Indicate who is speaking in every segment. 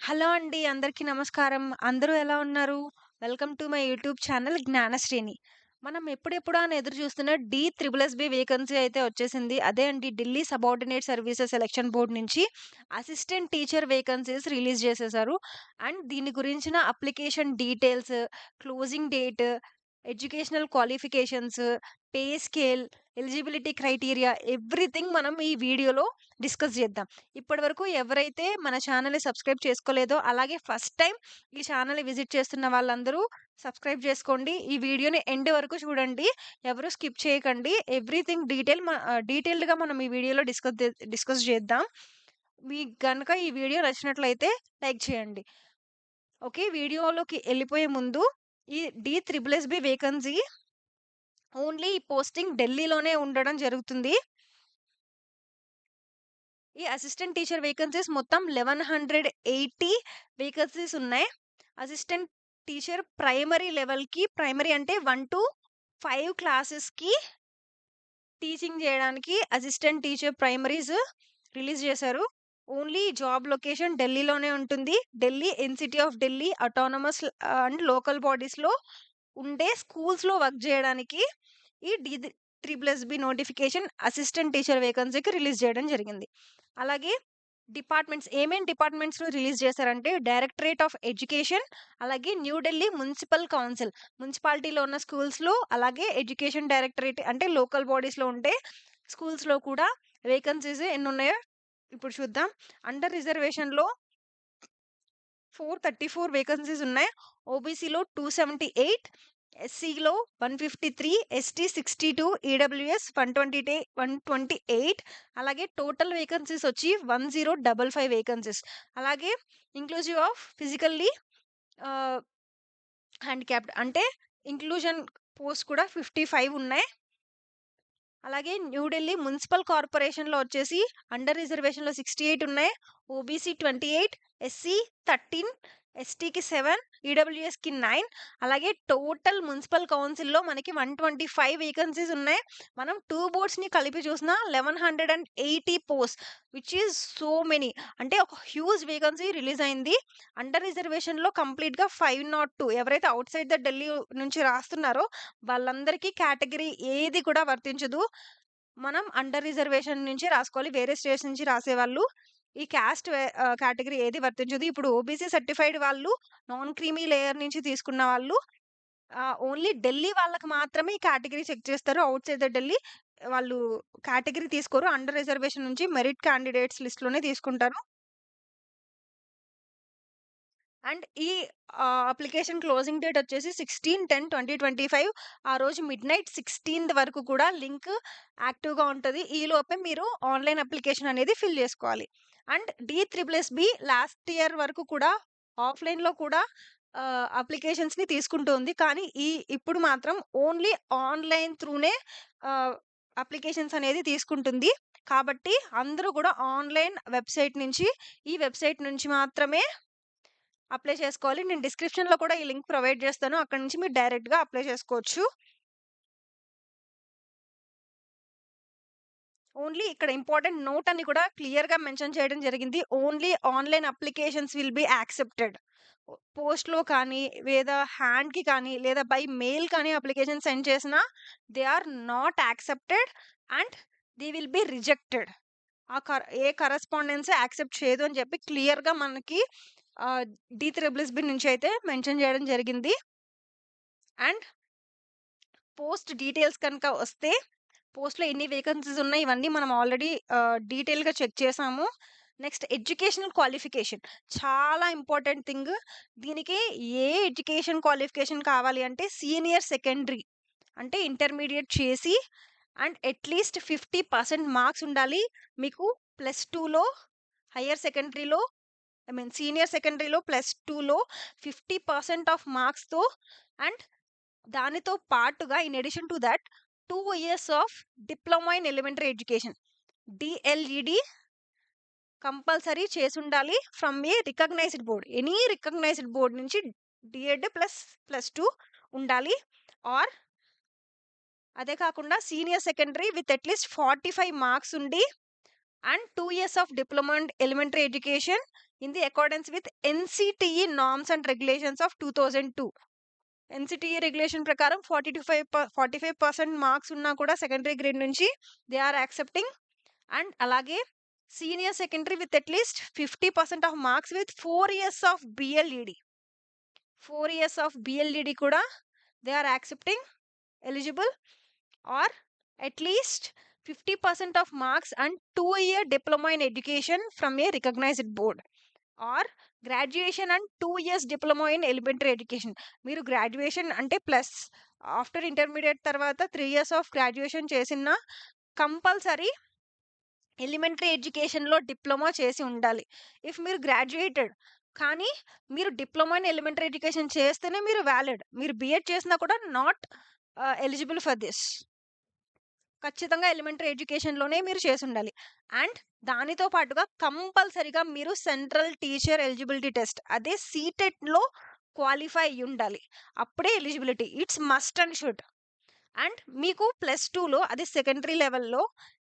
Speaker 1: Hello అండి. అందరికీ నమస్కారం. అందరూ ఎలా ఉన్నారు? Welcome to my YouTube channel Gnanasreni. మనం ఎప్పుడెప్పుడా అని ఎదురు చూస్తున్న డి-త్రిబుల్-ఎస్‌బీ వేకెన్సీ అయితే వచ్చేసింది. అదే అండి Delhi subordinate services selection board నుంచి అసిస్టెంట్ టీచర్ వేకెన్సీస్ రిలీజ్ చేసేశారు. అండ్ దీని గురించిన application details, closing date, educational qualifications, pay scale, eligibility criteria everything మనం ఈ వీడియోలో డిస్కస్ చేద్దాం. ఇప్పటివరకు ఎవరైతే మన ఛానెల్‌ని సబ్స్క్రైబ్ చేసుకోలేదో, అలాగే ఫస్ట్ టైమ్ ఈ ఛానెల్‌ని విజిట్ చేస్తున్న వాళ్ళందరూ సబ్స్క్రైబ్ చేసుకోండి. ఈ వీడియోని ఎండ్ వరకు చూడండి. ఎవరు స్కిప్ చేయకండి. ఎవ్రీథింగ్ డీటెయిల్డ్‌గా మనం ఈ వీడియోలో డిస్కస్ చేద్దాం. మీకు గనక ఈ వీడియో నచ్చినట్లయితే లైక్ చేయండి. ఓకే. వీడియోలోకి ఎళ్ళిపోయే ముందు ఈ డి-త్రిబుల్-ఎస్‌బీ వేకెన్సీ ఓన్లీ ఈ పోస్టింగ్ ఢిల్లీలోనే ఉండడం జరుగుతుంది. ఈ అసిస్టెంట్ టీచర్ వేకెన్సీస్ మొత్తం 1180 వేకెన్సీస్ ఉన్నాయి. అసిస్టెంట్ టీచర్ ప్రైమరీ లెవెల్‌కి ప్రైమరీ అంటే 1-5 క్లాసెస్‌కి టీచింగ్ జేయడానికి అసిస్టెంట్ టీచర్ ప్రైమరీస్ రిలీజ్ చేశారు. ఓన్లీ జాబ్ లొకేషన్ ఢిల్లీలోనే ఉంటుంది. Delhi, NCT of Delhi, autonomous and local బాడీస్‌లో ఉండే స్కూల్స్‌లో వర్క్ జేయడానికి ఈ డి-త్రిబుల్-ఎస్‌బీ నోటిఫికేషన్ అసిస్టెంట్ టీచర్ వేకెన్సీకి రిలీజ్ చేయడం జరిగింది. అలాగే ఏమేం డిపార్ట్మెంట్స్‌లో రిలీజ్ చేశారంటే డైరెక్టరేట్ ఆఫ్ ఎడ్యుకేషన్, అలాగే న్యూ ఢిల్లీ మున్సిపల్ కౌన్సిల్. మున్సిపాలిటీలో ఉన్న స్కూల్స్‌లో, అలాగే ఎడ్యుకేషన్ డైరెక్టరేట్ అంటే లోకల్ బాడీస్‌లో ఉండే స్కూల్స్‌లో కూడా వేకెన్సీస్ ఎన్నున్నాయో ఇప్పుడు చూద్దాం. అండర్ రిజర్వేషన్‌లో 434 వేకెన్సీస్ ఉన్నాయి. ఓబీసీలో 278, ఎస్సీలో 153, ఎస్టీ 62, ఈడబ్ల్యూఎస్ 128 అలాగే టోటల్ వేకెన్సీస్ వచ్చి 1055 వేకెన్సీస్. అలాగే ఇంక్లూజివ్ ఆఫ్ ఫిజికల్లీ ఆహ్, హ్యాండిక్యాప్డ్ అంటే ఇంక్లూజన్ పోస్ట్ కూడా 55 ఉన్నాయి. అలాగే న్యూ ఢిల్లీ మున్సిపల్ కార్పొరేషన్‌లో వచ్చేసి అండర్ రిజర్వేషన్‌లో 68 ఉన్నాయి. ఓబీసీ 28, ఎస్సీ 13, ఎస్టీకి 7, ఈడబ్ల్యూఎస్‌కి 9 అలాగే టోటల్ మున్సిపల్ కౌన్సిల్‌లో మనకి 125 వేకెన్సీస్ ఉన్నాయి. మనం 2 బోర్డ్స్‌ని కలిపి చూసినా 1180 posts which is so many. అంటే ఒక హ్యూజ్ వేకెన్సీ రిలీజ్ అయింది. అండర్ రిజర్వేషన్‌లో కంప్లీట్‌గా 502 ఎవరైతే ఔట్‌సైడ్ ద ఢిల్లీ నుంచి రాస్తున్నారో వాళ్ళందరికీ కేటగరీ ఏది కూడా వర్తించదు. మనం అండర్ రిజర్వేషన్ నుంచి రాసుకోవాలి. వేరే స్టేట్స్ నుంచి రాసేవాళ్ళు ఈ కేటగరీ ఏది వర్తించదు. ఇప్పుడు ఓబీసీ సర్టిఫైడ్ వాళ్ళు, నాన్ క్రీమీ లేయర్ నుంచి తీసుకున్న వాళ్ళు ఓన్లీ ఢిల్లీ వాళ్ళకి మాత్రమే ఈ కేటగరీ చెక్ చేస్తారు. ఔట్‌సైడ్ ద ఢిల్లీ వాళ్ళు కేటగరీ తీసుకోరు. అండర్ రిజర్వేషన్ నుంచి మెరిట్ క్యాండిడేట్స్ లిస్ట్‌లోనే తీసుకుంటారు. అండ్ ఈ అప్లికేషన్ క్లోజింగ్ డేట్ వచ్చేసి 16/10/2025 ఆ రోజు మిడ్‌నైట్ 16థ్ వరకు కూడా లింక్ యాక్టివ్‌గా ఉంటది. ఈలోపే మీరు ఆన్‌లైన్ అప్లికేషన్ అనేది ఫిల్ చేసుకోవాలి. అండ్ డి-త్రిబుల్-ఎస్‌బీ లాస్ట్ ఇయర్ వరకు కూడా ఆఫ్‌లైన్‌లో కూడా అప్లికేషన్స్‌ని తీసుకుంటూ ఉంది. కానీ ఇప్పుడు మాత్రం ఓన్లీ ఆన్‌లైన్ త్రూనే ఆహ్, అప్లికేషన్స్ అనేది తీసుకుంటుంది. కాబట్టి అందరూ కూడా ఆన్‌లైన్ వెబ్‌సైట్ నుంచి ఈ వెబ్‌సైట్ నుంచి మాత్రమే అప్లై చేసుకోవాలి. నేను డిస్క్రిప్షన్‌లో కూడా ఈ లింక్ ప్రొవైడ్ చేస్తాను. అక్కడి నుంచి మీరు డైరెక్ట్‌గా అప్లై చేసుకోవచ్చు. ఓన్లీ ఇక్కడ ఇంపార్టెంట్ నోట్ అని కూడా క్లియర్‌గా మెన్షన్ చేయడం జరిగింది. Only online applications will be accepted. పోస్ట్‌లో కానీ, లేదా హ్యాండ్‌కి కానీ, లేదా బై మెయిల్ కానీ అప్లికేషన్ సెండ్ చేసినా they are not accepted and they will be rejected. ఏ కరెస్పాండెన్స్ యాక్సెప్ట్ చేయదు అని చెప్పి క్లియర్‌గా మనకి ఆహ్, డి-త్రిబుల్-ఎస్‌బీ నుంచి అయితే మెన్షన్ చేయడం జరిగింది. అండ్ పోస్ట్ డీటెయిల్స్ కనుక వస్తే, పోస్ట్‌లో ఎన్ని వేకెన్సీస్ ఉన్నాయి ఇవన్నీ మనం ఆల్రెడీ డీటెయిల్‌గా చెక్ చేసాము. నెక్స్ట్ ఎడ్యుకేషనల్ క్వాలిఫికేషన్ చాలా ఇంపార్టెంట్ థింగ్. దీనికి ఏ ఎడ్యుకేషన్ క్వాలిఫికేషన్ కావాలి అంటే సీనియర్ సెకండరీ అంటే ఇంటర్మీడియేట్ చేసి అండ్ అట్‌లీస్ట్ 50% మార్క్స్ ఉండాలి. మీకు +2లో హైర్ సెకండరీలో సీనియర్ సెకండరీలో +2లో 50% ఆఫ్ మార్క్స్‌తో అండ్ దానితో పాటుగా in addition to that 2 years of diploma in elementary education D El Ed compulsory చేసుండాలి from a recognised board. Any recognised board నుంచి డీఎడ్ +2 ఉండాలి. ఆర్ అదే కాకుండా senior secondary with at least 45 marks ఉండి and 2 years of diploma in elementary education in the accordance with NCTE norms and regulations of 2002. NCTE regulation ప్రకారం 45% marks ఉన్నా కూడా secondary grade నుంచి they are accepting. And అలాగే senior secondary with at least 50% of marks with 4 years of B El Ed. 4 years of B El Ed కూడా they are accepting eligible. Or at least 50% of marks and 2-year diploma in education from a recognized board. Or graduation and 2 years diploma in elementary education. మీరు graduation అంటే plus after intermediate తర్వాత 3 years of graduation చేసిన compulsory elementary ఎడ్యుకేషన్లో diploma చేసి ఉండాలి. If మీరు graduated కానీ మీరు డిప్లొమా ఇన్ ఎలిమెంటరీ ఎడ్యుకేషన్ చేస్తేనే మీరు వ్యాలిడ్. మీరు బిఎడ్ చేసినా కూడా నాట్ ఎలిజిబుల్ ఫర్ దిస్. ఖచ్చితంగా ఎలిమెంటరీ ఎడ్యుకేషన్లోనే మీరు చేసి ఉండాలి. అండ్ దానితో పాటుగా కంపల్సరీగా మీరు సెంట్రల్ టీచర్ ఎలిజిబిలిటీ టెస్ట్, అదే సీటెట్లో క్వాలిఫై అయ్యి ఉండాలి. అప్పుడే eligibility. It's must and should. And మీకు +2లో అది సెకండరీ లెవెల్లో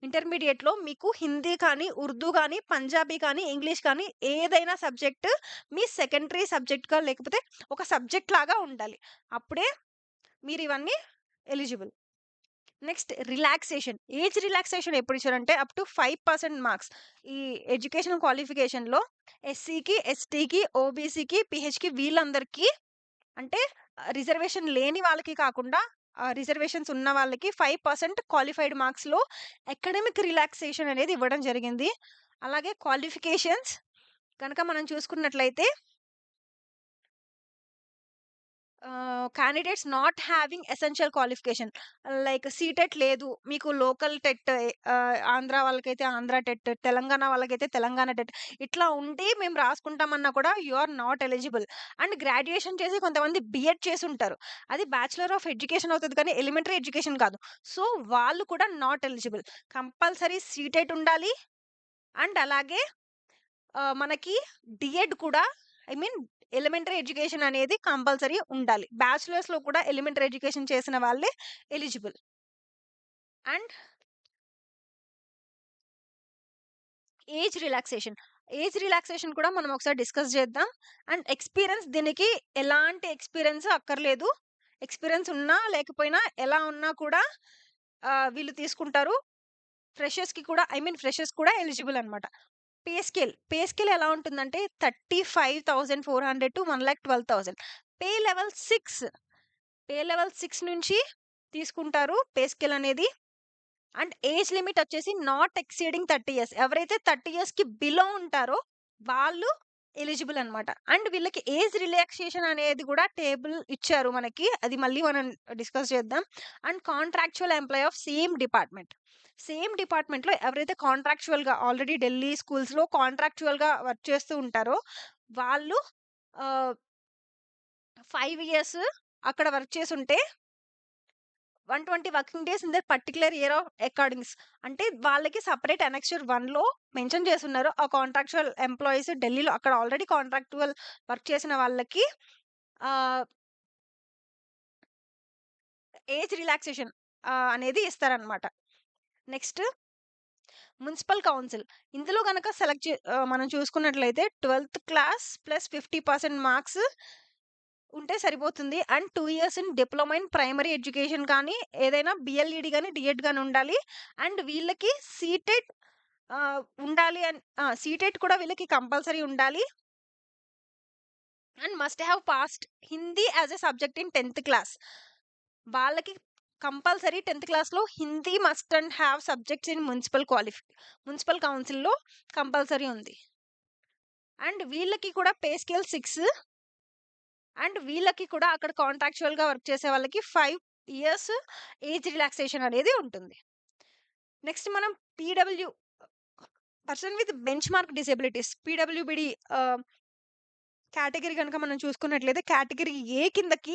Speaker 1: ఇంటర్మీడియట్లో మీకు హిందీ కానీ ఉర్దూ కానీ పంజాబీ కానీ ఇంగ్లీష్ కానీ ఏదైనా సబ్జెక్ట్ మీ సెకండరీ సబ్జెక్ట్గా లేకపోతే ఒక సబ్జెక్ట్ లాగా ఉండాలి. అప్పుడే మీరు ఇవన్నీ eligible. Next relaxation. Age relaxation ఎప్పుడు ఇచ్చారంటే అప్ టు 5% మార్క్స్. ఈ ఎడ్యుకేషన్ క్వాలిఫికేషన్లో ఎస్సీకి, ఎస్టీకి, ఓబీసీకి, పిహెచ్కి వీళ్ళందరికీ అంటే రిజర్వేషన్ లేని వాళ్ళకి కాకుండా రిజర్వేషన్స్ ఉన్న వాళ్ళకి 5% క్వాలిఫైడ్ మార్క్స్లో అకాడమిక్ రిలాక్సేషన్ అనేది ఇవ్వడం జరిగింది. అలాగే క్వాలిఫికేషన్స్ కనుక మనం చూసుకున్నట్లయితే candidates not having essential qualification like CTET లేదు, మీకు లోకల్ టెట్, ఆంధ్ర వాళ్ళకైతే ఆంధ్ర టెట్, తెలంగాణ వాళ్ళకైతే తెలంగాణ టెట్ ఇట్లా ఉండి మేము రాసుకుంటామన్నా కూడా you are not eligible. And graduation చేసి కొంతమంది బిఎడ్ చేసి ఉంటారు, అది బ్యాచులర్ ఆఫ్ ఎడ్యుకేషన్ అవుతుంది కానీ ఎలిమెంటరీ ఎడ్యుకేషన్ కాదు. సో వాళ్ళు కూడా నాట్ ఎలిజిబుల్. కంపల్సరీ సీటెట్ ఉండాలి. అండ్ అలాగే మనకి డిఎడ్ కూడా, ఐ మీన్ ఎలిమెంటరీ ఎడ్యుకేషన్ అనేది కంపల్సరీ ఉండాలి. బ్యాచులర్స్లో కూడా ఎలిమెంటరీ ఎడ్యుకేషన్ చేసిన వాళ్ళే ఎలిజిబుల్. అండ్ ఏజ్ రిలాక్సేషన్ కూడా మనం ఒకసారి డిస్కస్ చేద్దాం. అండ్ ఎక్స్పీరియన్స్, దీనికి ఎలాంటి ఎక్స్పీరియన్స్ అక్కర్లేదు. ఎక్స్పీరియన్స్ ఉన్నా లేకపోయినా ఎలా ఉన్నా కూడా వీళ్ళు తీసుకుంటారు. ఫ్రెషర్స్కి కూడా ఎలిజిబుల్ అనమాట. పే స్కేల్ ఎలా ఉంటుందంటే 35,400 to 1,12,000. పే లెవెల్ 6 నుంచి తీసుకుంటారు పే స్కేల్ అనేది. అండ్ ఏజ్ లిమిట్ వచ్చేసి నాట్ ఎక్సీడింగ్ 30 years. ఎవరైతే 30 yearsకి బిలో ఉంటారో వాళ్ళు ఎలిజిబుల్ అనమాట. అండ్ వీళ్ళకి ఏజ్ రిలాక్సేషన్ అనేది కూడా టేబుల్ ఇచ్చారు మనకి, అది మళ్ళీ మనం డిస్కస్ చేద్దాం. And contractual employ of same డిపార్ట్మెంట్లో ఎవరైతే కాంట్రాక్చువల్గా ఆల్రెడీ ఢిల్లీ స్కూల్స్లో కాంట్రాక్చువల్గా వర్క్ చేస్తూ ఉంటారో వాళ్ళు 5 years అక్కడ వర్క్ చేసి ఉంటే 120 working days in their particular year of అకార్డింగ్స్ అంటే వాళ్ళకి సపరేట్ అనెక్చర్ 1లో మెన్షన్ చేస్తున్నారు. ఆ కాంట్రాక్చువల్ ఎంప్లాయీస్ ఢిల్లీలో అక్కడ ఆల్రెడీ కాంట్రాక్చువల్ వర్క్ చేసిన వాళ్ళకి ఏజ్ రిలాక్సేషన్ అనేది ఇస్తారనమాట. Next municipal council. ఇందులో కనుక మనం చూసుకున్నట్లయితే 12th క్లాస్ ప్లస్ 50% మార్క్స్ ఉంటే సరిపోతుంది. And 2 years in diploma in primary education కానీ ఏదైనా బిఎల్ఈడి కానీ డిఎడ్ కానీ ఉండాలి. అండ్ వీళ్ళకి సీటెట్ ఉండాలి. అండ్ సీటెట్ కూడా వీళ్ళకి కంపల్సరీ ఉండాలి. And must have passed Hindi as a subject in 10th class. వాళ్ళకి కంపల్సరీ 10th క్లాస్లో Hindi must and have subjects in municipal కౌన్సిల్లో కంపల్సరీ ఉంది. అండ్ వీళ్ళకి కూడా పే స్కేల్ 6. అండ్ వీళ్ళకి కూడా అక్కడ కాంట్రాక్చువల్గా వర్క్ చేసే వాళ్ళకి 5 years ఏజ్ రిలాక్సేషన్ అనేది ఉంటుంది. నెక్స్ట్ మనం PW person with bench mark disabilities పీడబ్ల్యూబిడి category కనుక మనం చూసుకున్నట్లయితే కేటగిరీ ఏ కిందకి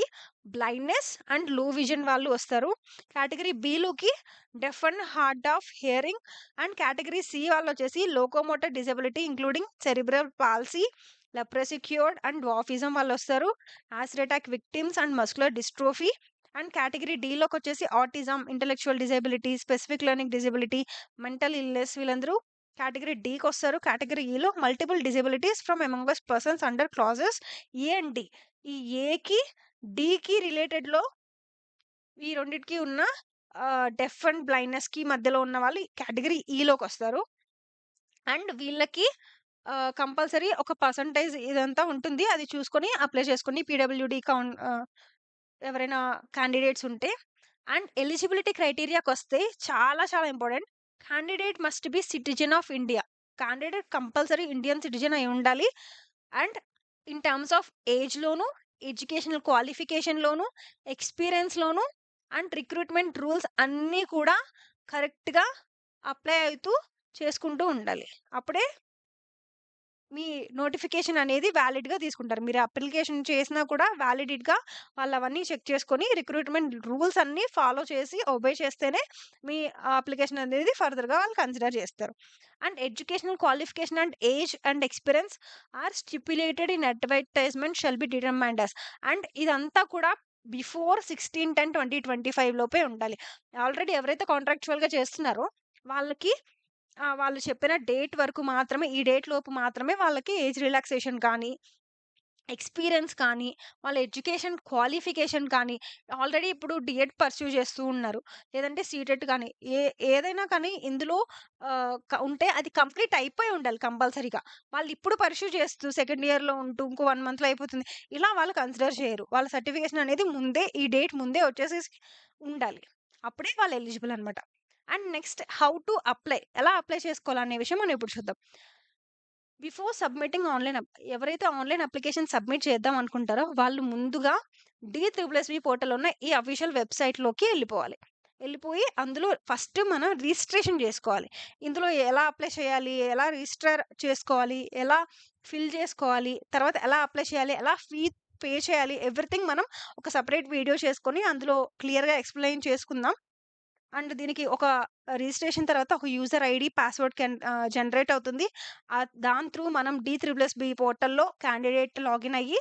Speaker 1: బ్లైండ్నెస్ అండ్ లో విజన్ వాళ్ళు వస్తారు. కేటగిరీ బిలోకి deaf and hard of hearing. And category C వాళ్ళు వచ్చేసి locomotor disability including cerebral palsy, leprosy cured and dwarfism వాళ్ళు వస్తారు. Acid attack victims and muscular dystrophy. And category డీలోకి వచ్చేసి autism, intellectual disability, specific learning disability, mental illness వీళ్ళందరూ category డీకొస్తారు. Category ఈలో multiple disabilities from among us persons under clauses A and D. ఈ ఏకి, డీకి రిలేటెడ్‌లో ఈ రెండిటికి ఉన్న డెఫ్ అండ్ బ్లైండ్‌నెస్‌కి మధ్యలో ఉన్న వాళ్ళు కేటగిరీ ఈలోకొస్తారు. అండ్ వీళ్ళకి కంపల్సరీ ఒక పర్సెంటేజ్ ఇదంతా ఉంటుంది. అది చూసుకొని అప్లై చేసుకొని పీడబ్ల్యూడీ ఎవరైనా క్యాండిడేట్స్ ఉంటే. అండ్ ఎలిజిబిలిటీ క్రైటీరియాకొస్తే చాలా చాలా important. Candidate must be citizen of India. Candidate compulsory Indian citizen అయి ఉండాలి. అండ్ ఇన్ టర్మ్స్ ఆఫ్ ఏజ్‌లోను, ఎడ్యుకేషనల్ క్వాలిఫికేషన్‌లోను, ఎక్స్‌పీరియన్స్‌లోను అండ్ రిక్రూట్‌మెంట్ రూల్స్ అన్నీ కూడా కరెక్ట్‌గా అప్లై అవుతూ చేసుకుంటూ ఉండాలి. అప్పుడే మీ నోటిఫికేషన్ అనేది వాలిడ్‌గా తీసుకుంటారు. మీరు అప్లికేషన్ చేసినా కూడా వాలిడిటీగా వాళ్ళవన్నీ చెక్ చేసుకొని రిక్రూట్‌మెంట్ రూల్స్ అన్నీ ఫాలో చేసి ఒబే చేస్తేనే మీ అప్లికేషన్ అనేది ఫర్దర్‌గా వాళ్ళు కన్సిడర్ చేస్తారు. And educational qualification and age and experience are stipulated in advertisement shall be determined as. And ఇదంతా కూడా బిఫోర్ 16/10/2025 లోపే ఉండాలి. ఆల్రెడీ ఎవరైతే కాంట్రాక్చువల్‌గా చేస్తున్నారో వాళ్ళకి వాళ్ళు చెప్పిన డేట్ వరకు మాత్రమే, ఈ డేట్ లోపు మాత్రమే వాళ్ళకి ఏజ్ రిలాక్సేషన్ కానీ, ఎక్స్‌పీరియన్స్ కానీ, వాళ్ళ ఎడ్యుకేషన్ క్వాలిఫికేషన్ కానీ, ఆల్రెడీ ఇప్పుడు డీఎడ్ పర్స్యూ చేస్తూ ఉన్నారు. లేదంటే సీటెట్ కానీ, ఏదైనా కానీ ఇందులో ఉంటే అది కంప్లీట్ అయిపోయి ఉండాలి కంపల్సరీగా. వాళ్ళు ఇప్పుడు పర్స్యూ చేస్తూ సెకండ్ ఇయర్‌లో ఉంటూ ఇంకో 1 మంత్‌లో అయిపోతుంది. ఇలా వాళ్ళు కన్సిడర్ చేయరు. వాళ్ళ సర్టిఫికేషన్ అనేది ముందే ఈ డేట్ ముందే వచ్చేసేసి ఉండాలి. అప్పుడే వాళ్ళు ఎలిజిబుల్ అనమాట. And next how to apply. ఎలా అప్లై చేసుకోవాలనే విషయం మనం ఇప్పుడు చూద్దాం. బిఫోర్ సబ్మిటింగ్ ఆన్‌లైన్ ఎవరైతే ఆన్‌లైన్ అప్లికేషన్ సబ్మిట్ చేద్దాం అనుకుంటారో వాళ్ళు ముందుగా డీత్రిపుల్ఎస్‌బి పోర్టల్ ఉన్న ఈ అఫీషియల్ వెబ్‌సైట్‌లోకి ఎళ్ళిపోవాలి. ఎళ్ళిపోయి అందులో ఫస్ట్ మనం రిజిస్ట్రేషన్ జేసుకోవాలి. ఇందులో ఎలా అప్లై చేయాలి? ఎలా రిజిస్టర్ చేసుకోవాలి? ఎలా ఫిల్ చేసుకోవాలి? తర్వాత ఎలా అప్లై చేయాలి? ఎలా ఫీ పే చేయాలి? ఎవ్రీథింగ్ మనం ఒక సెపరేట్ వీడియో చేసుకొని అందులో క్లియర్‌గా ఎక్స్‌ప్లెయిన్ చేసుకుందాం. అండ్ దీనికి ఒక రిజిస్ట్రేషన్ తర్వాత ఒక యూజర్ ఐడీ, పాస్వర్డ్ జనరేట్ అవుతుంది. దాని త్రూ మనం డీ3+బీ పోర్టల్‌లో క్యాండిడేట్ లాగిన్ అయ్యి,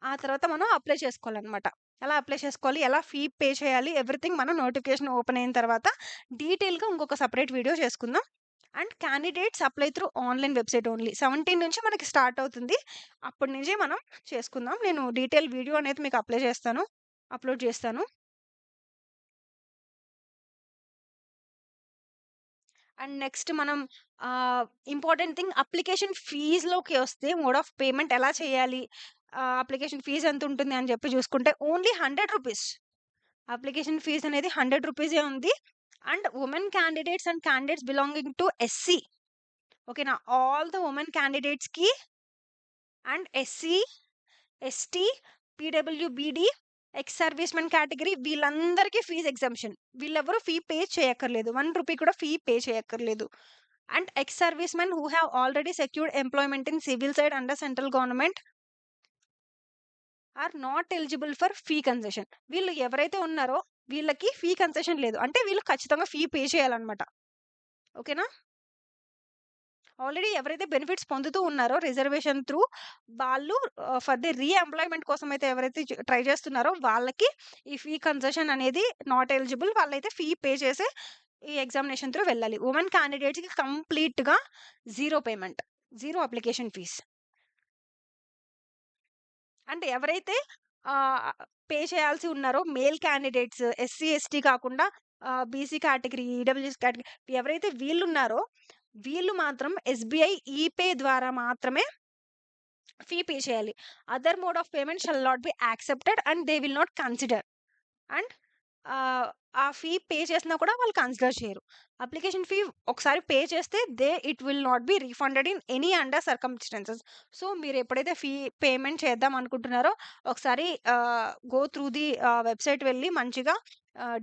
Speaker 1: ఆ తర్వాత మనం అప్లై చేసుకోవాలనమాట. ఎలా అప్లై చేసుకోవాలి? ఎలా ఫీ పే చేయాలి? ఎవ్రీథింగ్ మనం నోటిఫికేషన్ ఓపెన్ అయిన తర్వాత డీటెయిల్‌గా ఇంకొక సెపరేట్ వీడియో చేసుకుందాం. And candidates apply through online website only. 17 నుంచి మనకి స్టార్ట్ అవుతుంది. అప్పటి నుంచి మనం చేసుకుందాం. నేను డీటెయిల్ వీడియో అనేది మీకు అప్లోడ్ చేస్తాను. అండ్ నెక్స్ట్ మనం ఇంపార్టెంట్ థింగ్ అప్లికేషన్ ఫీజ్‌లోకి వస్తే మోడ్ ఆఫ్ పేమెంట్ ఎలా చేయాలి? అప్లికేషన్ ఫీజ్ ఎంతుంటుంది అని చెప్పి చూసుకుంటే ఓన్లీ రూ. 100. అప్లికేషన్ ఫీజ్ అనేది రూ. 100 ఉంది. And women candidates and candidates belonging to SC ఓకేనా? ఆల్ ద వుమెన్ క్యాండిడేట్స్‌కి అండ్ ఎస్‌సి, ఎస్‌టి, పీడబ్ల్యూబీడీ, ఎక్స్ సర్వీస్‌మెన్ కేటగిరీ వీళ్ళందరికీ ఫీజ్ ఎగ్జంప్షన్. వీళ్ళెవ్వరూ ఫీ పే చేయక్కర్లేదు. రూ. 1 కూడా ఫీ పే చేయక్కర్లేదు. And ex servicemen who have already secured employment in civil side under central government are not eligible for fee concession. వీళ్ళు ఎవరైతే ఉన్నారో వీళ్ళకి ఫీ కన్సెషన్ లేదు. అంటే వీళ్ళు ఖచ్చితంగా ఫీ పే చేయాలన్నమాట. ఓకేనా? ఆల్రెడీ ఎవరైతే బెనిఫిట్స్ పొందుతూ ఉన్నారో రిజర్వేషన్ త్రూ వాళ్ళు ఫర్ ది రీఎంప్లాయ్‌మెంట్ కోసమైతే ఎవరైతే ట్రై చేస్తున్నారో వాళ్ళకి ఈ ఫీ కన్సెషన్ అనేది నాట్ ఎలిజిబుల్. వాళ్ళైతే ఫీ పే చేసే ఈ ఎగ్జామినేషన్ త్రూ వెళ్ళాలి. వుమెన్ క్యాండిడేట్స్‌కి కంప్లీట్‌గా zero payment. Zero application fees. అంటే ఎవరైతే ఆహ్, పే చేయాల్సి ఉన్నారో మేల్ క్యాండిడేట్స్ ఎస్సీ, ఎస్టీ కాకుండా బీసీ కేటగిరీ, ఈడబ్ల్యూఎస్ కేటగిరీ ఎవరైతే వీళ్ళున్నారో వీళ్ళు మాత్రం ఎస్‌బీఐ ఈపే ద్వారా మాత్రమే ఫీ పే చేయాలి. Other mode of payment shall not be accepted and they will not consider. And ఆ ఫీ పే చేసినా కూడా వాళ్ళు కన్సిడర్ చేయరు. అప్లికేషన్ ఫీ ఒకసారి పే చేస్తే it will not be refunded in any under circumstances. So, మీరు ఎప్పుడైతే ఫీ పేమెంట్ చేద్దాం అనుకుంటున్నారో ఒకసారి గో త్రూ ది వెబ్‌సైట్ వెళ్లి మంచిగా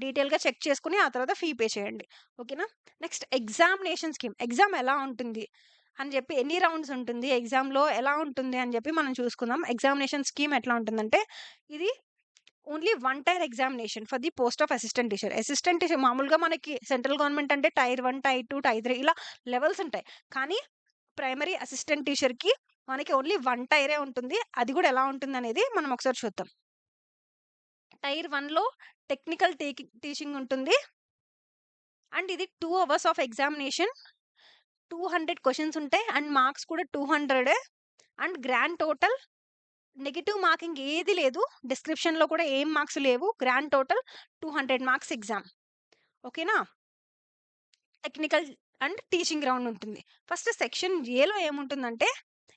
Speaker 1: డీటెయిల్‌గా చెక్ చేసుకొని ఆ తర్వాత ఫీ పే చేయండి. ఓకేనా? Next examination scheme. ఎగ్జామ్ ఎలా ఉంటుంది అని చెప్పి ఎన్ని రౌండ్స్ ఉంటుంది? ఎగ్జామ్‌లో ఎలా ఉంటుంది అని చెప్పి మనం చూసుకుందాం. ఎగ్జామినేషన్ స్కీమ్ ఎట్లా ఉంటుందంటే ఇది only one tier examination for the post of assistant teacher. Assistant teacher మామూలుగా మనకి సెంట్రల్ గవర్నమెంట్ అంటే టైర్ 1, టైర్ 2, టైర్ 3 ఇలా లెవెల్స్ ఉంటాయి. కానీ ప్రైమరీ అసిస్టెంట్ టీచర్‌కి మనకి ఓన్లీ వన్ టైరే ఉంటుంది. అది కూడా ఎలా ఉంటుందనేది మనం ఒకసారి చూద్దాం. టైర్ 1లో టెక్నికల్ టీచింగ్ ఉంటుంది. అండ్ ఇది 2 అవర్స్ ఆఫ్ ఎగ్జామినేషన్. 200 క్వెషన్స్ ఉంటాయి. అండ్ మార్క్స్ కూడా 200 and grand total negative marking ఏది లేదు. డిస్క్రిప్షన్‌లో కూడా ఏం మార్క్స్ లేవు. Grand total 200 marks exam. ఓకేనా? టెక్నికల్ అండ్ టీచింగ్ రౌండ్ ఉంటుంది. ఫస్ట్ సెక్షన్ ఏలో ఏముంటుందంటే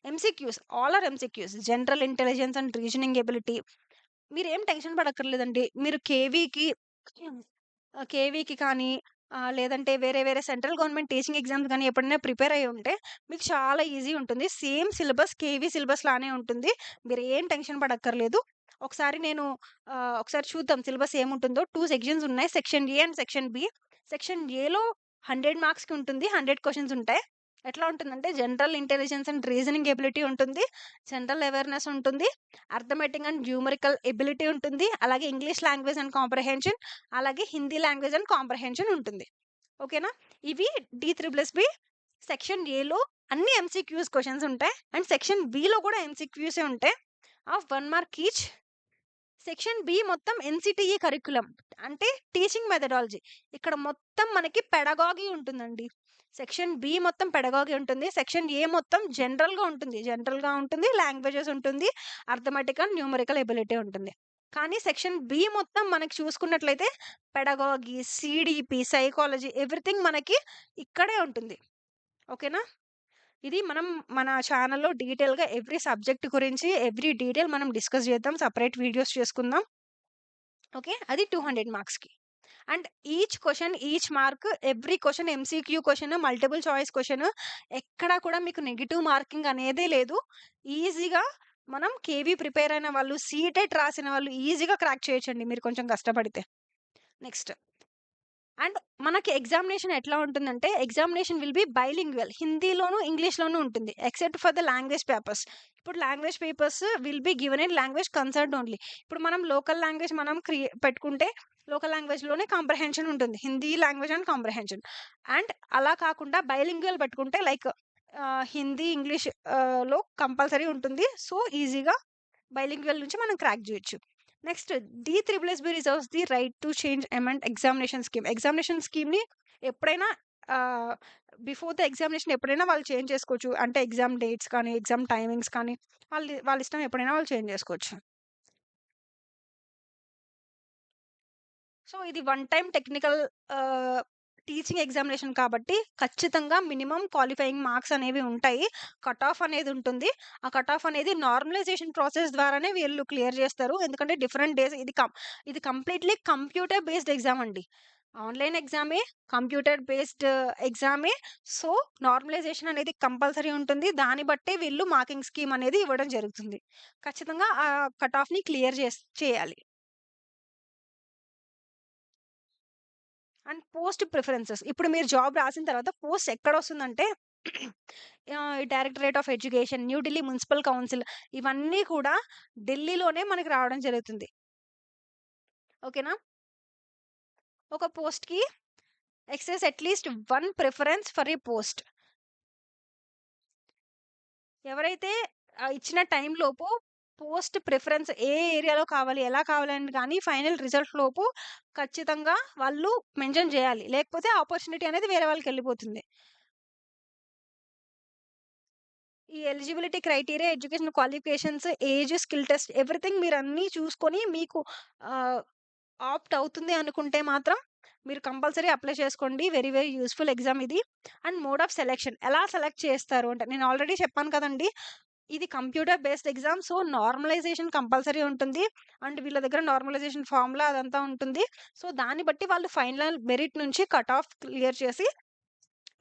Speaker 1: MCQs. All are MCQs. General intelligence and reasoning ability. మీరేం టెన్షన్ పడక్కర్లేదండి. మీరు కేవీకి కానీ లేదంటే వేరే వేరే సెంట్రల్ గవర్నమెంట్ టీచింగ్ ఎగ్జామ్స్ గాని ఎప్పుడైనా ప్రిపేర్ అయ్యి ఉంటే మీకు చాలా ఈజీ ఉంటుంది. సేమ్ సిలబస్ కేవీ సిలబస్ లానే ఉంటుంది. మీరేం టెన్షన్ పడక్కర్లేదు. ఒకసారి నేను ఒకసారి చూద్దాం సిలబస్ ఏముంటుందో. 2 సెక్షన్స్ ఉన్నాయి. Section A and section B. Section ఏలో 100 మార్క్స్‌కి ఉంటుంది. 100 క్వెషన్స్ ఉంటాయి. ఎట్లా ఉంటుందంటే general intelligence and reasoning ability ఉంటుంది. జనరల్ అవేర్‌నెస్ ఉంటుంది. అర్థమెటిక్ అండ్ న్యూమరికల్ ఎబిలిటీ ఉంటుంది. అలాగే ఇంగ్లీష్ లాంగ్వేజ్ అండ్ కాంప్రహెన్షన్, అలాగే హిందీ లాంగ్వేజ్ అండ్ కాంప్రహెన్షన్ ఉంటుంది. ఓకేనా? ఇవి డి3+బి సెక్షన్ ఏలో అన్ని ఎంసీక్యూస్ క్వెషన్స్ ఉంటాయి. అండ్ సెక్షన్ బిలో కూడా ఎంసీక్యూసే ఉంటాయి. Of 1 mark each. Section B మొత్తం ఎన్‌సిటిఈ కరిక్యులమ్. అంటే టీచింగ్ మెథడాలజీ. ఇక్కడ మొత్తం మనకి పెడగాగీ ఉంటుందండి. సెక్షన్ బి మొత్తం పెడగాగీ ఉంటుంది. సెక్షన్ ఏ మొత్తం జనరల్‌గా ఉంటుంది. లాంగ్వేజెస్ ఉంటుంది. అర్థమెటిక్ అండ్ న్యూమరికల్ ఎబిలిటీ ఉంటుంది. కానీ సెక్షన్ బి మొత్తం మనకి చూసుకున్నట్లయితే పెడగాగీ, సీడీపీ, సైకాలజీ ఎవ్రీథింగ్ మనకి ఇక్కడే ఉంటుంది. ఓకేనా? ఇది మనం మన ఛానెల్‌లో డీటెయిల్‌గా ఎవ్రీ సబ్జెక్ట్ గురించి ఎవ్రీ డీటెయిల్ మనం డిస్కస్ చేద్దాం. సెపరేట్ వీడియోస్ చేసుకుందాం. ఓకే. అది 200 మార్క్స్‌కి. And each question, each mark, every question MCQ question, multiple choice question ఎక్కడా కూడా మీకు నెగెటివ్ మార్కింగ్ అనేదే లేదు. ఈజీగా మనం కేవీ ప్రిపేర్ అయిన వాళ్ళు, సీటెట్ రాసిన వాళ్ళు ఈజీగా క్రాక్ చేయొచ్చండి మీరు కొంచెం కష్టపడితే. నెక్స్ట్ అండ్ మనకి ఎగ్జామినేషన్ ఎట్లా ఉంటుందంటే, ఎగ్జామినేషన్ విల్ బి బైలింగ్యువల్. హిందీలోను, ఇంగ్లీష్‌లోను ఉంటుంది. Except for the language papers. ఇప్పుడు language papers will be given in language concerned only. ఇప్పుడు మనం లోకల్ లాంగ్వేజ్ మనం పెట్టుకుంటే, లోకల్ లాంగ్వేజ్‌లోనే కాంప్రహెన్షన్ ఉంటుంది. Hindi language and comprehension. And అలా కాకుండా బైలింగ్యువల్ పెట్టుకుంటే లైక్ హిందీ, ఇంగ్లీష్ లో కంపల్సరీ ఉంటుంది. సో, ఈజీగా బైలింగ్యువల్ నుంచి మనం క్రాక్ జేయొచ్చు. నెక్స్ట్ డి3+బి reserves the right to change amend examination scheme. Examination స్కీమ్‌ని ఎప్పుడైనా ఆహ్, బిఫోర్ ద ఎగ్జామినేషన్ ఎప్పుడైనా వాళ్ళు చేంజ్ చేసుకోవచ్చు. అంటే ఎగ్జామ్ డేట్స్ కానీ, ఎగ్జామ్ టైమింగ్స్ కానీ వాళ్ళ ఇష్టం ఎప్పుడైనా వాళ్ళు చేంజ్ చేసుకోవచ్చు. సో, ఇది వన్ టైమ్ టెక్నికల్ ఆహ్, టీచింగ్ ఎగ్జామినేషన్ కాబట్టి ఖచ్చితంగా మినిమమ్ క్వాలిఫైయింగ్ మార్క్స్ అనేవి ఉంటాయి. కట్ ఆఫ్ అనేది ఉంటుంది. ఆ కట్ ఆఫ్ అనేది నార్మలైజేషన్ ప్రాసెస్ ద్వారానే వీళ్ళు క్లియర్ చేస్తారు. ఎందుకంటే డిఫరెంట్ డేస్ ఇది కంప్లీట్‌లీ కంప్యూటర్ బేస్డ్ ఎగ్జామ్ అండి. ఆన్‌లైన్ ఎగ్జామే, కంప్యూటర్ బేస్డ్ ఎగ్జామే. సో, నార్మలైజేషన్ అనేది కంపల్సరీ ఉంటుంది. దాన్ని బట్టే వీళ్ళు మార్కింగ్ స్కీమ్ అనేది ఇవ్వడం జరుగుతుంది. ఖచ్చితంగా ఆ కట్ ఆఫ్‌ని క్లియర్ చేయాలి. And post preferences. ఇప్పుడు మీరు జాబ్ రాసిన తర్వాత పోస్ట్ ఎక్కడొస్తుందంటే directorate of education, new Delhi municipal council ఇవన్నీ కూడా ఢిల్లీలోనే మనకి రావడం జరుగుతుంది. ఓకేనా? ఒక పోస్ట్‌కి excess at least 1 preference for a post. ఎవరైతే ఇచ్చిన టైంలోపు పోస్ట్ ప్రిఫరెన్స్ ఏ ఏరియాలో కావాలి, ఎలా కావాలని గాని ఫైనల్ రిజల్ట్ లోపు ఖచ్చితంగా వాళ్ళు మెన్షన్ చేయాలి. లేకపోతే ఆపర్చునిటీ అనేది వేరే వాళ్ళకెళ్ళిపోతుంది. ఈ eligibility criteria, education qualifications, age, skill test everything మీరన్నీ చూసుకొని మీకు ఆహ్, ఆప్ట్ అవుతుంది అనుకుంటే మాత్రం మీరు కంపల్సరీ అప్లై చేసుకోండి. వెరీ వెరీ యూజ్‌ఫుల్ ఎగ్జామ్ ఇది. అండ్ మోడ్ ఆఫ్ సెలక్షన్ ఎలా సెలెక్ట్ చేస్తారు అంటే నేను ఆల్రెడీ చెప్పాను కదండీ! ఇది computer based exam. So, normalisation compulsory ఉంటుంది. అండ్ వీళ్ళ దగ్గర నార్మలైజేషన్ ఫార్ములా అదంతా ఉంటుంది. సో, దాన్ని బట్టి వాళ్ళు ఫైనల్ మెరిట్ నుంచి కట్ ఆఫ్ క్లియర్ చేసి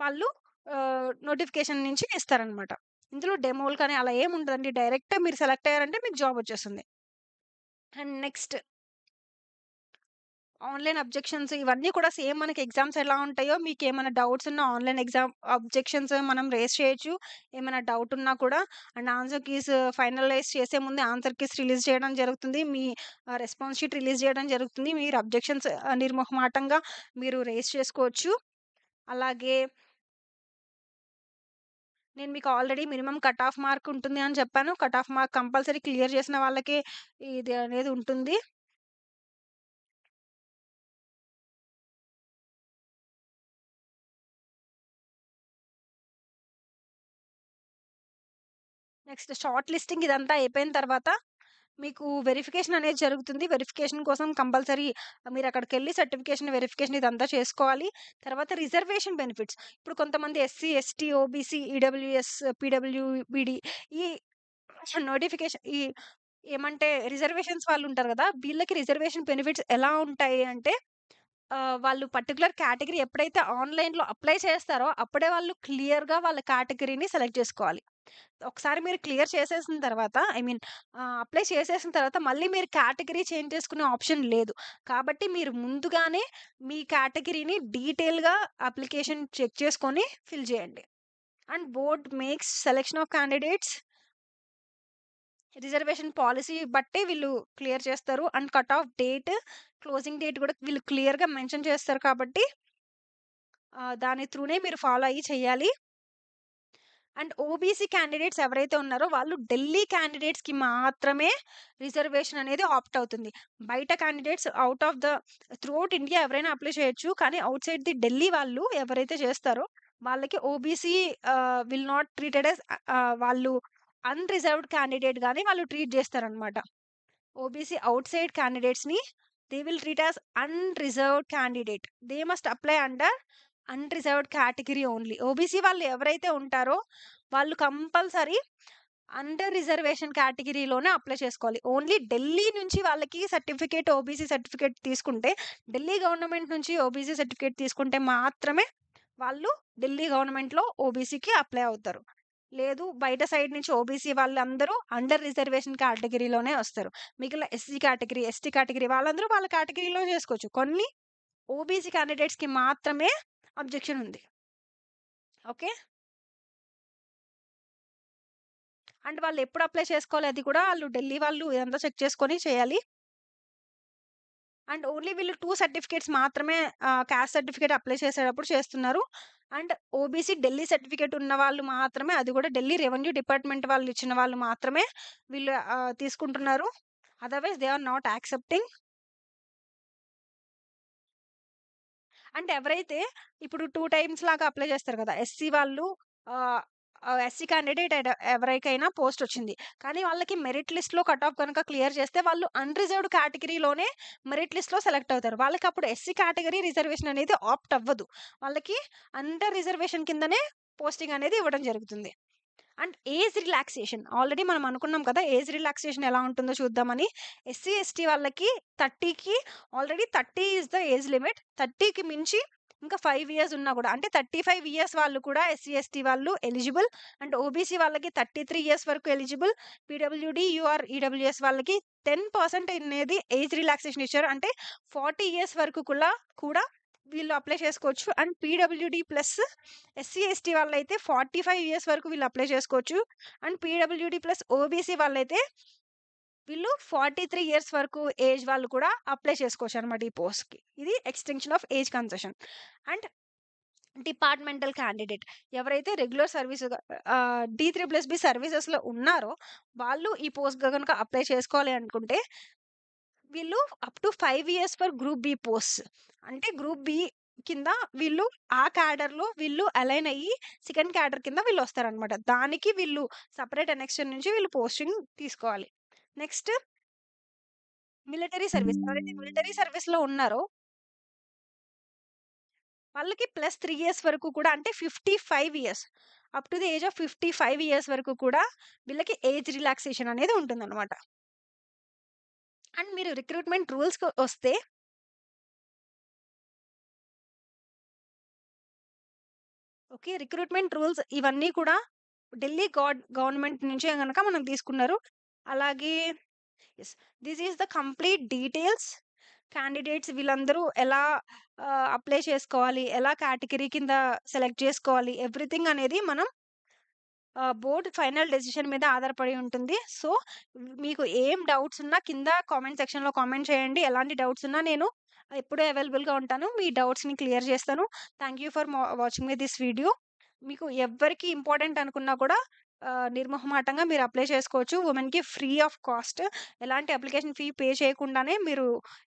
Speaker 1: వాళ్ళు నోటిఫికేషన్ నుంచి ఇస్తారనమాట. ఇందులో డెమోలు కానీ అలా ఏముండదండి. డైరెక్ట్ మీరు సెలెక్ట్ అయ్యారంటే మీకు జాబ్ వచ్చేస్తుంది. అండ్ నెక్స్ట్ ఆన్‌లైన్ అబ్జెక్షన్స్ ఇవన్నీ కూడా సేమ్ మనకి ఎగ్జామ్స్ ఎలా ఉంటాయో మీకేమైనా డౌట్స్ ఉన్నా ఆన్‌లైన్ ఎగ్జామ్ అబ్జెక్షన్స్ మనం రైజ్ చేయొచ్చు. ఏమైనా డౌట్ ఉన్నా కూడా అండ్ ఆన్సర్ కీస్ ఫైనలైజ్ చేసే ముందే ఆన్సర్ కీస్ రిలీజ్ చేయడం జరుగుతుంది. మీ రెస్పాన్స్ షీట్ రిలీజ్ చేయడం జరుగుతుంది. మీరు అబ్జెక్షన్స్ నిర్మొహమాటంగా మీరు రైజ్ చేసుకోవచ్చు. అలాగే నేను మీకు already minimum cut off mark ఉంటుంది అని చెప్పాను. Cut off mark compulsory clear చేసిన వాళ్ళకే ఇది అనేది ఉంటుంది. నెక్స్ట్ షార్ట్ లిస్టింగ్ ఇదంతా అయిపోయిన తర్వాత మీకు వెరిఫికేషన్ అనేది జరుగుతుంది. వెరిఫికేషన్ కోసం కంపల్సరీ మీరక్కడికెళ్లి సర్టిఫికేషన్, వెరిఫికేషన్ ఇదంతా చేసుకోవాలి. తర్వాత రిజర్వేషన్ బెనిఫిట్స్. ఇప్పుడు కొంతమంది SC, ST, OBC, EWS, PWBD ఈ నోటిఫికేషన్ ఏమంటే రిజర్వేషన్స్ వాళ్ళుంటారు గదా! వీళ్ళకి రిజర్వేషన్ బెనిఫిట్స్ ఎలా ఉంటాయి అంటే వాళ్ళు పర్టిక్యులర్ కేటగరీ ఎప్పుడైతే ఆన్‌లైన్‌లో అప్లై చేస్తారో అప్పుడే వాళ్ళు క్లియర్‌గా వాళ్ళ కేటగరీని సెలెక్ట్ చేసుకోవాలి. ఒకసారి మీరు క్లియర్ చేసేసిన తర్వాత అప్లై చేసేసిన తర్వాత మళ్ళీ మీరు కేటగరీ చేంజ్ చేసుకునే ఆప్షన్ లేదు. కాబట్టి మీరు ముందుగానే మీ కేటగరీని డీటెయిల్‌గా అప్లికేషన్ చెక్ చేసుకొని ఫిల్ చేయండి. And board makes selection of candidates reservation policy బట్టే వీళ్ళు క్లియర్ చేస్తారు. And cut off date, closing date గూడా వీళ్ళు క్లియర్‌గా మెన్షన్ చేస్తారు కాబట్టి దాని త్రూనే మీరు ఫాలో అయ్యి చేయాలి. అండ్ ఓబీసీ క్యాండిడేట్స్ ఎవరైతే ఉన్నారో వాళ్ళు ఢిల్లీ క్యాండిడేట్స్‌కి మాత్రమే రిజర్వేషన్ అనేది ఆప్ట్ అవుతుంది. బయట candidates out of the throughout India ఎవరైనా అప్లై చేయొచ్చు. కానీ ఔట్‌సైడ్ ది ఢిల్లీ వాళ్ళు ఎవరైతే చేస్తారో వాళ్ళకి OBC will not treated as వాళ్ళు అన్‌రిజర్వ్డ్ క్యాండిడేట్ గాని వాళ్ళు ట్రీట్ చేస్తారనమాట. ఓబీసీ ఔట్‌సైడ్ క్యాండిడేట్స్‌ని they will treat as unreserved candidate. They must apply under unreserved category only. OBC వాళ్ళు ఎవరైతే ఉంటారో వాళ్ళు కంపల్సరీ అండర్ రిజర్వేషన్ కేటగరీలోనే అప్లై చేసుకోవాలి. ఓన్లీ ఢిల్లీ నుంచి వాళ్ళకి సర్టిఫికేట్ ఓబీసీ సర్టిఫికేట్ తీసుకుంటే, ఢిల్లీ గవర్నమెంట్ నుంచి ఓబీసీ సర్టిఫికేట్ తీసుకుంటే మాత్రమే వాళ్ళు ఢిల్లీ గవర్నమెంట్‌లో ఓబీసీకి అప్లై అవుతారు. లేదు బయట సైడ్ నుంచి ఓబీసీ వాళ్ళందరూ అండర్ రిజర్వేషన్ కేటగరీలోనే వస్తారు. మిగిలిన ఎస్సీ కేటగరీ, ఎస్టీ కేటగరీ వాళ్ళందరూ వాళ్ళ కేటగరీలో చేసుకోవచ్చు. కొన్ని ఓబీసీ క్యాండిడేట్స్‌కి మాత్రమే అబ్జెక్షన్ ఉంది. ఓకే. అండ్ వాళ్ళు ఎప్పుడు అప్లై చేసుకోవాలి అది కూడా ఆళ్ళు ఢిల్లీ వాళ్ళు ఇదంతా చెక్ చేసుకొని చేయాలి. అండ్ ఓన్లీ వీళ్ళు 2 సర్టిఫికేట్స్ మాత్రమే కాస్ట్ సర్టిఫికేట్ అప్లై చేసేటప్పుడు చేస్తున్నారు. అండ్ ఓబీసీ ఢిల్లీ సర్టిఫికేట్ ఉన్న వాళ్ళు మాత్రమే అది కూడా ఢిల్లీ రెవెన్యూ డిపార్ట్‌మెంట్ వాళ్ళు ఇచ్చిన వాళ్ళు మాత్రమే వీళ్ళు తీసుకుంటున్నారు. Otherwise they are not accepting. అంటే ఎవరైతే ఇప్పుడు 2 టైమ్స్ లాగా అప్లై చేస్తారు కదా! ఎస్సీ వాళ్ళు ఆహ్, ఎస్సీ క్యాండిడేట్ ఎవరికైనా పోస్టొచ్చింది. కానీ వాళ్ళకి మెరిట్ లిస్ట్‌లో కట్ ఆఫ్ గనక క్లియర్ చేస్తే వాళ్ళు అన్‌రిజర్వ్డ్ కేటగరీలోనే మెరిట్ లిస్ట్‌లో సెలెక్ట్ అవుతారు. వాళ్ళకప్పుడు ఎస్సీ కేటగరీ రిజర్వేషన్ అనేది ఆప్ట్ అవ్వదు. వాళ్ళకి అండర్ రిజర్వేషన్ కిందనే పోస్టింగ్ అనేది ఇవ్వడం జరుగుతుంది. And age relaxation. ఆల్రెడీ మనం అనుకున్నాం కదా! ఏజ్ రిలాక్సేషన్ ఎలా ఉంటుందో చూద్దామని. ఎస్సీ, ఎస్టీ వాళ్ళకి 30కి already 30 is the age limit. 30కి మించి ఇంకా 5 ఇయర్స్ ఉన్నా గూడా అంటే 35 ఇయర్స్ వాళ్ళు కూడా ఎస్సీ, ఎస్టీ వాళ్ళు ఎలిజిబుల్. అండ్ ఓబీసీ వాళ్ళకి 33 ఇయర్స్ వరకు ఎలిజిబుల్. పీడబ్ల్యూడీ, యూఆర్, ఈడబ్ల్యూఎస్ వాళ్ళకి 10% అనేది ఏజ్ రిలాక్సేషన్ ఇచ్చారు. అంటే 40 ఇయర్స్ వరకు కూడా వీళ్ళు అప్లై చేసుకోవచ్చు. And PWD plus SC, ST వాళ్ళైతే 45 ఇయర్స్ వరకు వీళ్ళు అప్లై చేసుకోవచ్చు. అండ్ పీడబ్ల్యూడీ ప్లస్ ఓబీసీ వాళ్ళైతే వీళ్ళు 43 ఇయర్స్ వరకు ఏజ్ వాళ్ళు కూడా అప్లై చేసుకోవచ్చనమాట ఈ పోస్ట్‌కి. ఇది extension of age concession. And departmental candidate ఎవరైతే రెగ్యులర్ సర్వీస్‌గా డి3+బి సర్వీసెస్‌లో ఉన్నారో వాళ్ళు ఈ పోస్ట్‌కి గనుక అప్లై చేసుకోవాలి అనుకుంటే వీళ్ళు up to 5 years for group B posts. అంటే గ్రూప్ బి కింద వీళ్ళు ఆ క్యాడర్‌లో వీళ్ళు అలైన్ అయ్యి సెకండ్ క్యాడర్ కింద వీళ్ళొస్తారనమాట. దానికి వీళ్ళు సెపరేట్ అనెక్షన్ నుంచి వీళ్ళు పోస్టింగ్ తీసుకోవాలి. Next military service. ఎవరైతే మిలిటరీ సర్వీస్‌లో ఉన్నారో వాళ్ళకి ప్లస్ 3 ఇయర్స్ వరకు కూడా అంటే 55 years. Up to the age of 55 years వరకు కూడా వీళ్ళకి ఏజ్ రిలాక్సేషన్ అనేది ఉంటుందనమాట. అండ్ మీరు రిక్రూట్‌మెంట్ రూల్స్‌కి వస్తే ఓకే. రిక్రూట్‌మెంట్ రూల్స్ ఇవన్నీ కూడా ఢిల్లీ గవర్నమెంట్ నుంచే గనక మనం తీసుకున్నారు. అలాగే yes. This is the complete details. Candidates వీళ్ళందరూ ఎలా అప్లై చేసుకోవాలి, ఎలా కేటగరీ కింద సెలెక్ట్ చేసుకోవాలి, ఎవ్రీథింగ్ అనేది మనం బోర్డ్ ఫైనల్ డెసిషన్ మీద ఆధారపడి ఉంటుంది. సో, మీకు ఏం డౌట్స్ ఉన్నా కింద కామెంట్ సెక్షన్‌లో కామెంట్ చేయండి. ఎలాంటి డౌట్స్ ఉన్నా నేను ఎప్పుడూ అవైలబుల్‌గా ఉంటాను. మీ డౌట్స్‌ని క్లియర్ చేస్తాను. Thank you for watching me this video. మీకు ఎవ్వరికి ఇంపార్టెంట్ అనుకున్నా కూడా నిర్మొహమాటంగా మీరు అప్లై చేసుకోవచ్చు. వుమెన్‌కి ఫ్రీ ఆఫ్ కాస్ట్. ఎలాంటి అప్లికేషన్ ఫీ పే చేయకుండానే మీరు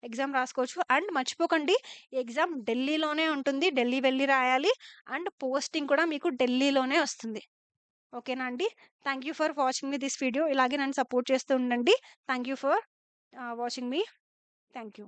Speaker 1: ఎగ్జామ్ రాసుకోవచ్చు. అండ్ మర్చిపోకండి ఎగ్జామ్ ఢిల్లీలోనే ఉంటుంది. ఢిల్లీ వెళ్లి రాయాలి. అండ్ పోస్టింగ్ కూడా మీకు ఢిల్లీలోనే వస్తుంది. ఓకేనా అండి? Thank you for watching me this video. ఇలాగే నన్ను సపోర్ట్ చేస్తూ ఉండండి. Thank you for watching me. Thank you.